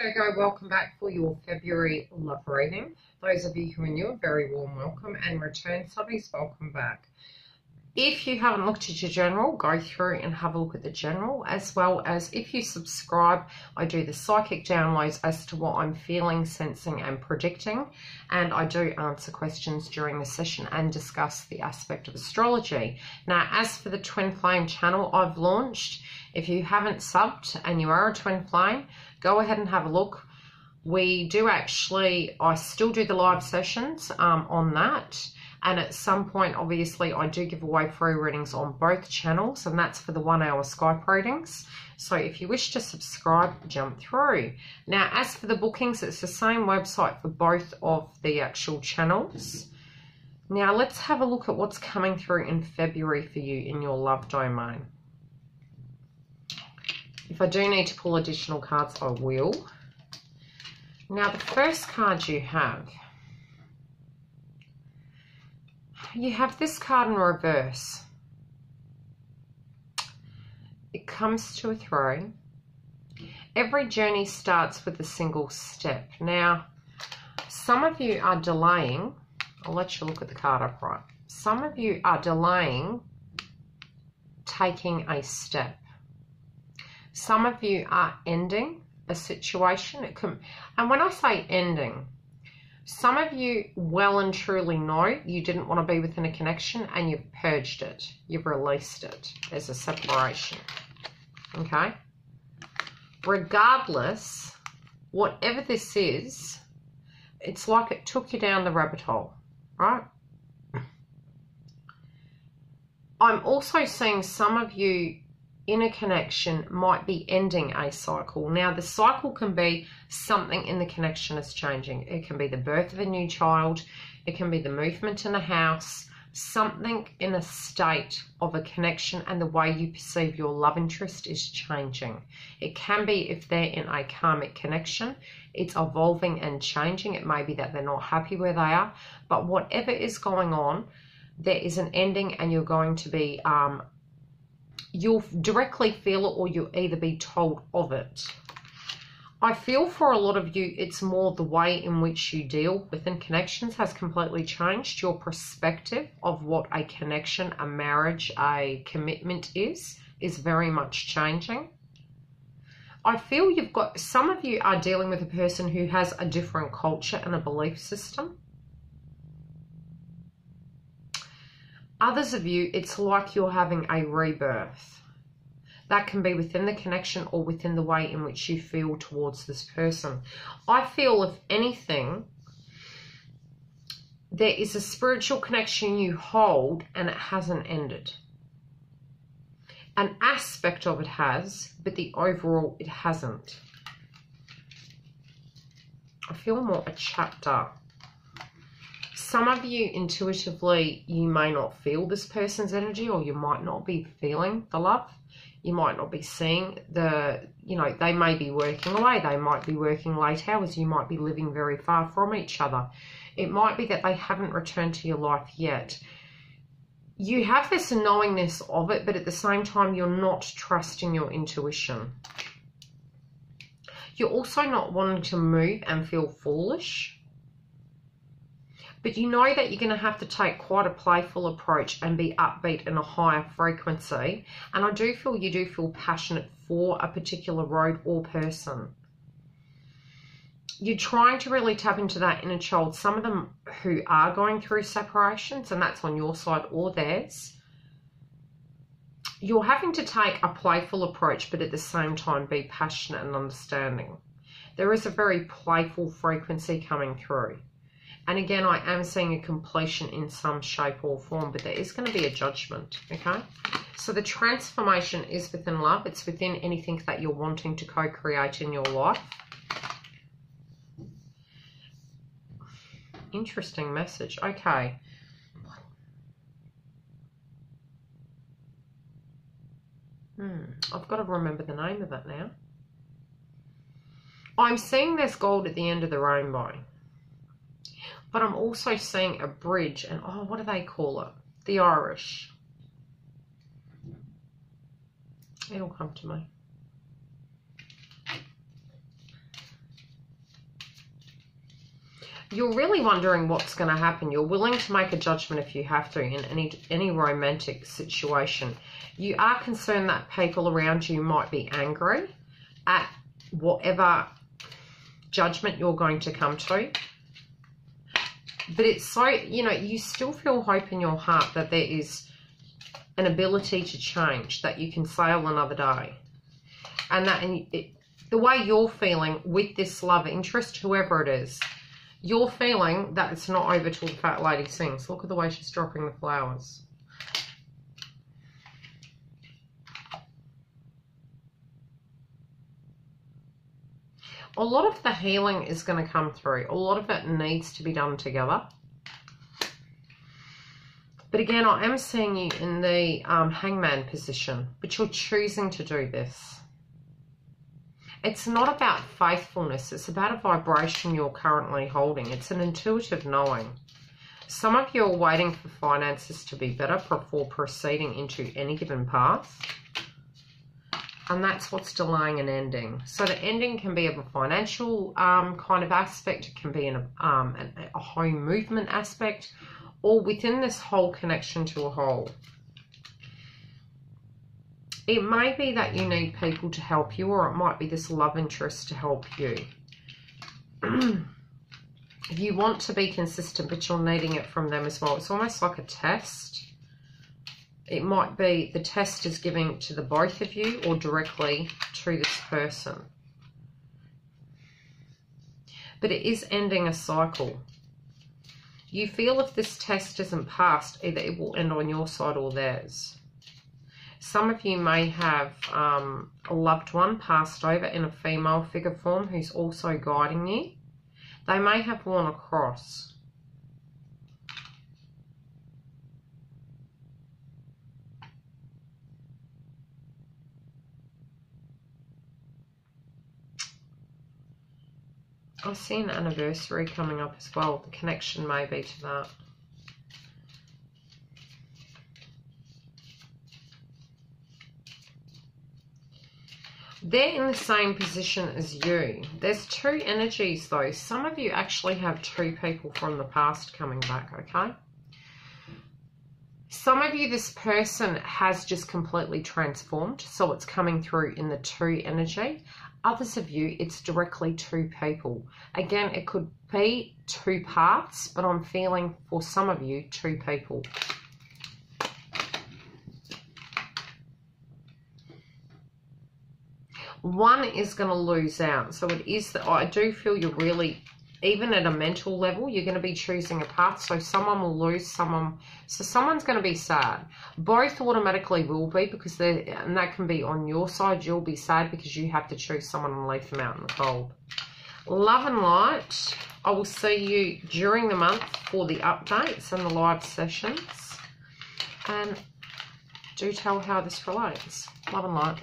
Virgo, welcome back for your February love reading. Those of you who are new, a very warm welcome, and return subbies, welcome back. If you haven't looked at your general, go through and have a look at the general, as well as if you subscribe, I do the psychic downloads as to what I'm feeling, sensing and predicting, and I do answer questions during the session and discuss the aspect of astrology. Now, as for the Twin Flame channel I've launched, if you haven't subbed and you are a Twin Flame, go ahead and have a look. We do actually, I still do the live sessions on that. And at some point, obviously, I do give away free readings on both channels, and that's for the 1 hour Skype readings. So if you wish to subscribe, jump through. Now, as for the bookings, it's the same website for both of the actual channels. Now, let's have a look at what's coming through in February for you in your love domain. If I do need to pull additional cards, I will. Now, the first card you have this card in reverse. It comes to a 3. Every journey starts with a single step. Now, some of you are delaying. I'll let you look at the card upright. Some of you are delaying taking a step. Some of you are ending a situation. And when I say ending, some of you well and truly know you didn't want to be within a connection and you've purged it. You've released it as a separation. Okay? Regardless, whatever this is, it's like it took you down the rabbit hole, right? I'm also seeing some of you in a connection might be ending a cycle. Now, the cycle can be something in the connection is changing. It can be the birth of a new child. It can be the movement in a house. Something in a state of a connection and the way you perceive your love interest is changing. It can be if they're in a karmic connection, it's evolving and changing. It may be that they're not happy where they are. But whatever is going on, there is an ending and you're going to be... you'll directly feel it or you'll either be told of it. I feel for a lot of you, it's more the way in which you deal within connections has completely changed. Your perspective of what a connection, a marriage, a commitment is very much changing. I feel you've got, some of you are dealing with a person who has a different culture and a belief system. Others of you, it's like you're having a rebirth. That can be within the connection or within the way in which you feel towards this person. I feel, if anything, there is a spiritual connection you hold and it hasn't ended. An aspect of it has, but the overall it hasn't. I feel more a chapter. Some of you intuitively, you may not feel this person's energy, or you might not be feeling the love. You might not be seeing the, they may be working away. They might be working late hours. You might be living very far from each other. It might be that they haven't returned to your life yet. You have this knowingness of it, but at the same time, you're not trusting your intuition. You're also not wanting to move and feel foolish. But you know that you're going to have to take quite a playful approach and be upbeat in a higher frequency. And I do feel you do feel passionate for a particular road or person. You're trying to really tap into that inner child. Some of them who are going through separations, and that's on your side or theirs, you're having to take a playful approach, but at the same time be passionate and understanding. There is a very playful frequency coming through. And again, I am seeing a completion in some shape or form, but there is going to be a judgment, okay? So the transformation is within love. It's within anything that you're wanting to co-create in your life. Interesting message. Okay. I've got to remember the name of it now. I'm seeing there's gold at the end of the rainbow. But I'm also seeing a bridge and, oh, what do they call it? The Irish. It'll come to me. You're really wondering what's going to happen. You're willing to make a judgment if you have to in any romantic situation. You are concerned that people around you might be angry at whatever judgment you're going to come to. But it's so, you know, you still feel hope in your heart that there is an ability to change, that you can sail another day. And that the way you're feeling with this love interest, whoever it is, you're feeling that it's not over till the fat lady sings. Look at the way she's dropping the flowers. A lot of the healing is going to come through. A lot of it needs to be done together. But again, I am seeing you in the hangman position, but you're choosing to do this. It's not about faithfulness. It's about a vibration you're currently holding. It's an intuitive knowing. Some of you are waiting for finances to be better before proceeding into any given path. And that's what's delaying an ending. So the ending can be of a financial kind of aspect. It can be a home movement aspect, or within this whole connection to a whole. It may be that you need people to help you, or it might be this love interest to help you. You want to be consistent, but you're needing it from them as well. It's almost like a test. It might be the test is giving to the both of you or directly to this person. But it is ending a cycle. You feel if this test isn't passed, either it will end on your side or theirs. Some of you may have a loved one passed over in a female figure form who's also guiding you. They may have worn a cross. I see an anniversary coming up as well. The connection may be to that. They're in the same position as you. There's two energies though. Some of you actually have two people from the past coming back, okay? Some of you, this person has just completely transformed, so it's coming through in the two energy. Others of you, it's directly two people. Again, it could be two paths, but I'm feeling for some of you, two people. One is going to lose out. So it is that I do feel you're really, even at a mental level, you're going to be choosing a path. So someone will lose someone. So someone's going to be sad. Both automatically will be, because and that can be on your side. You'll be sad because you have to choose someone and leave them out in the cold. Love and light. I will see you during the month for the updates and the live sessions. And do tell how this relates. Love and light.